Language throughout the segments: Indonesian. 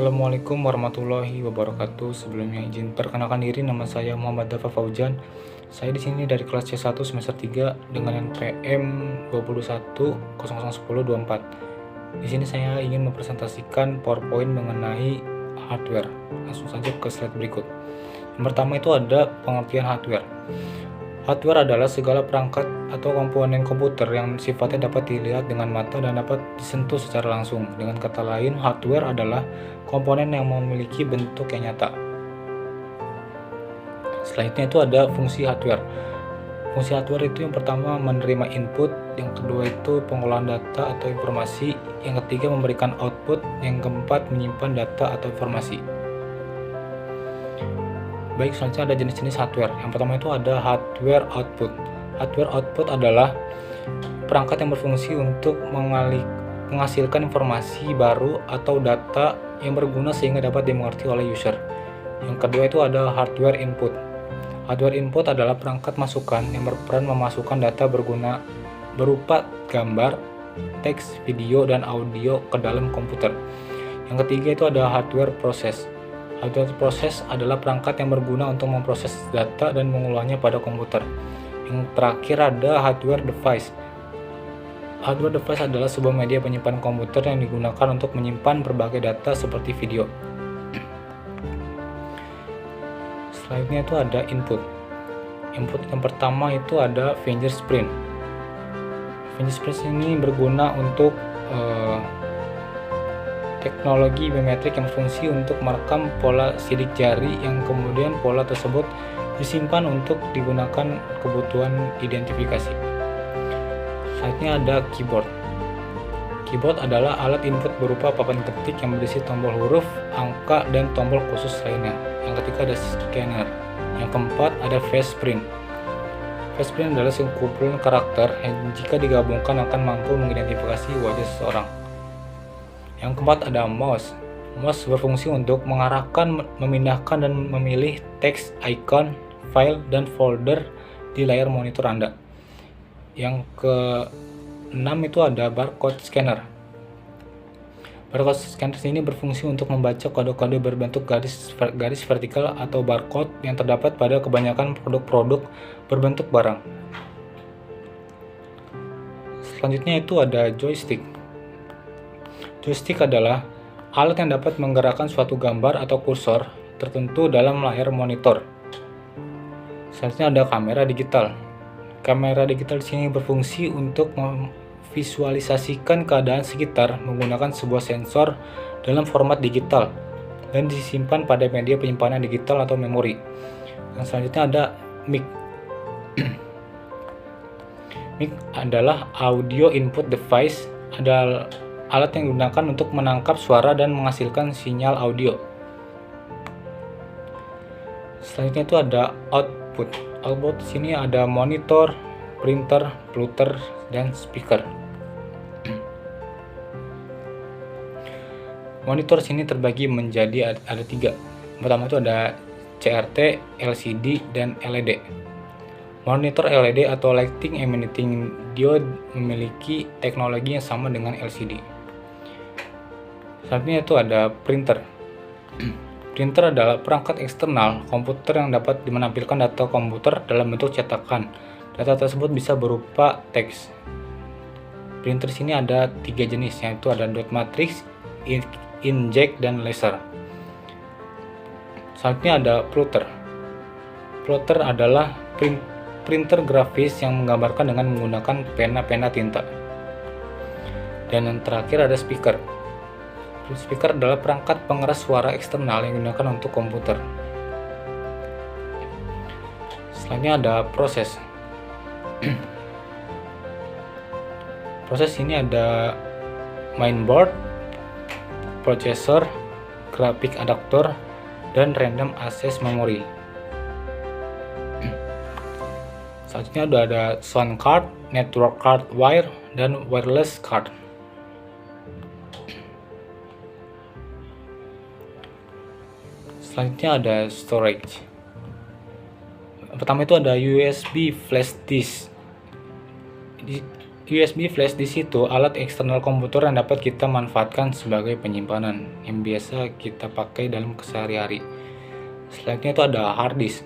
Assalamualaikum warahmatullahi wabarakatuh. Sebelumnya izin perkenalkan diri, nama saya Muhammad Dafa Fauzan. Saya di sini dari kelas C1 semester 3 dengan NPM 21001024. Di sini saya ingin mempresentasikan PowerPoint mengenai hardware. Langsung saja ke slide berikut. Yang pertama itu ada pengertian hardware. Hardware adalah segala perangkat atau komponen komputer yang sifatnya dapat dilihat dengan mata dan dapat disentuh secara langsung. Dengan kata lain, hardware adalah komponen yang memiliki bentuk yang nyata. Selanjutnya itu ada fungsi hardware. Fungsi hardware itu yang pertama menerima input, yang kedua itu pengolahan data atau informasi, yang ketiga memberikan output, yang keempat menyimpan data atau informasi. Baik, selanjutnya ada jenis-jenis hardware. Yang pertama itu ada hardware output. Hardware output adalah perangkat yang berfungsi untuk menghasilkan informasi baru atau data yang berguna sehingga dapat dimengerti oleh user. Yang kedua itu ada hardware input. Hardware input adalah perangkat masukan yang berperan memasukkan data berguna berupa gambar, teks, video, dan audio ke dalam komputer. Yang ketiga itu ada hardware proses. Hardware proses adalah perangkat yang berguna untuk memproses data dan mengolahnya pada komputer. Yang terakhir ada hardware device. Hardware device adalah sebuah media penyimpanan komputer yang digunakan untuk menyimpan berbagai data seperti video. Selanjutnya itu ada input. Input yang pertama itu ada fingerprint. Fingerprint ini berguna untuk teknologi biometrik yang berfungsi untuk merekam pola sidik jari yang kemudian pola tersebut disimpan untuk digunakan kebutuhan identifikasi. Selanjutnya ada keyboard. Keyboard adalah alat input berupa papan ketik yang berisi tombol huruf, angka, dan tombol khusus lainnya. Yang ketiga ada scanner. Yang keempat ada fingerprint. Fingerprint adalah sekumpulan karakter yang jika digabungkan akan mampu mengidentifikasi wajah seseorang. Yang keempat ada mouse. Mouse berfungsi untuk mengarahkan, memindahkan, dan memilih teks, icon, file, dan folder di layar monitor Anda. Yang keenam itu ada barcode scanner. Barcode scanner ini berfungsi untuk membaca kode-kode berbentuk garis vertikal atau barcode yang terdapat pada kebanyakan produk-produk berbentuk barang. Selanjutnya itu ada joystick. Joystick adalah alat yang dapat menggerakkan suatu gambar atau kursor tertentu dalam layar monitor. Selanjutnya ada kamera digital. Kamera digital di sini berfungsi untuk memvisualisasikan keadaan sekitar menggunakan sebuah sensor dalam format digital dan disimpan pada media penyimpanan digital atau memori. Yang selanjutnya ada mic. Mic adalah audio input device, adalah alat yang digunakan untuk menangkap suara dan menghasilkan sinyal audio. Selanjutnya itu ada output. Output di sini ada monitor, printer, plotter, dan speaker. Monitor sini terbagi menjadi ada tiga. Yang pertama itu ada CRT, LCD, dan LED. Monitor LED atau Lighting Emitting Diode memiliki teknologi yang sama dengan LCD. Selanjutnya itu ada printer. Printer adalah perangkat eksternal komputer yang dapat menampilkan data komputer dalam bentuk cetakan. Data tersebut bisa berupa teks. Printer di sini ada tiga jenis, yaitu ada dot matrix, inkjet, dan laser. Selanjutnya ada plotter. Plotter adalah printer grafis yang menggambarkan dengan menggunakan pena tinta. Dan yang terakhir ada speaker. Speaker adalah perangkat pengeras suara eksternal yang digunakan untuk komputer. Selanjutnya ada proses. Proses ini ada mainboard, processor, graphic adapter, dan random access memory. Selanjutnya ada sound card, network card wire, dan wireless card. Selanjutnya ada storage. Pertama itu ada USB flash disk. USB flash di situ alat eksternal komputer yang dapat kita manfaatkan sebagai penyimpanan yang biasa kita pakai dalam kesehari-hari. Selanjutnya itu ada hard disk.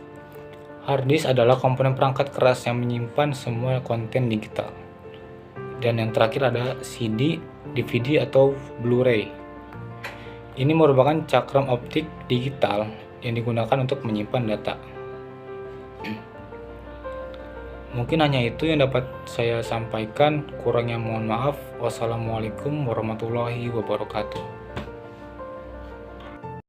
Hard disk adalah komponen perangkat keras yang menyimpan semua konten digital. Dan yang terakhir ada CD, DVD atau Blu-ray. Ini merupakan cakram optik digital yang digunakan untuk menyimpan data. Mungkin hanya itu yang dapat saya sampaikan. Kurangnya mohon maaf. Wassalamualaikum warahmatullahi wabarakatuh.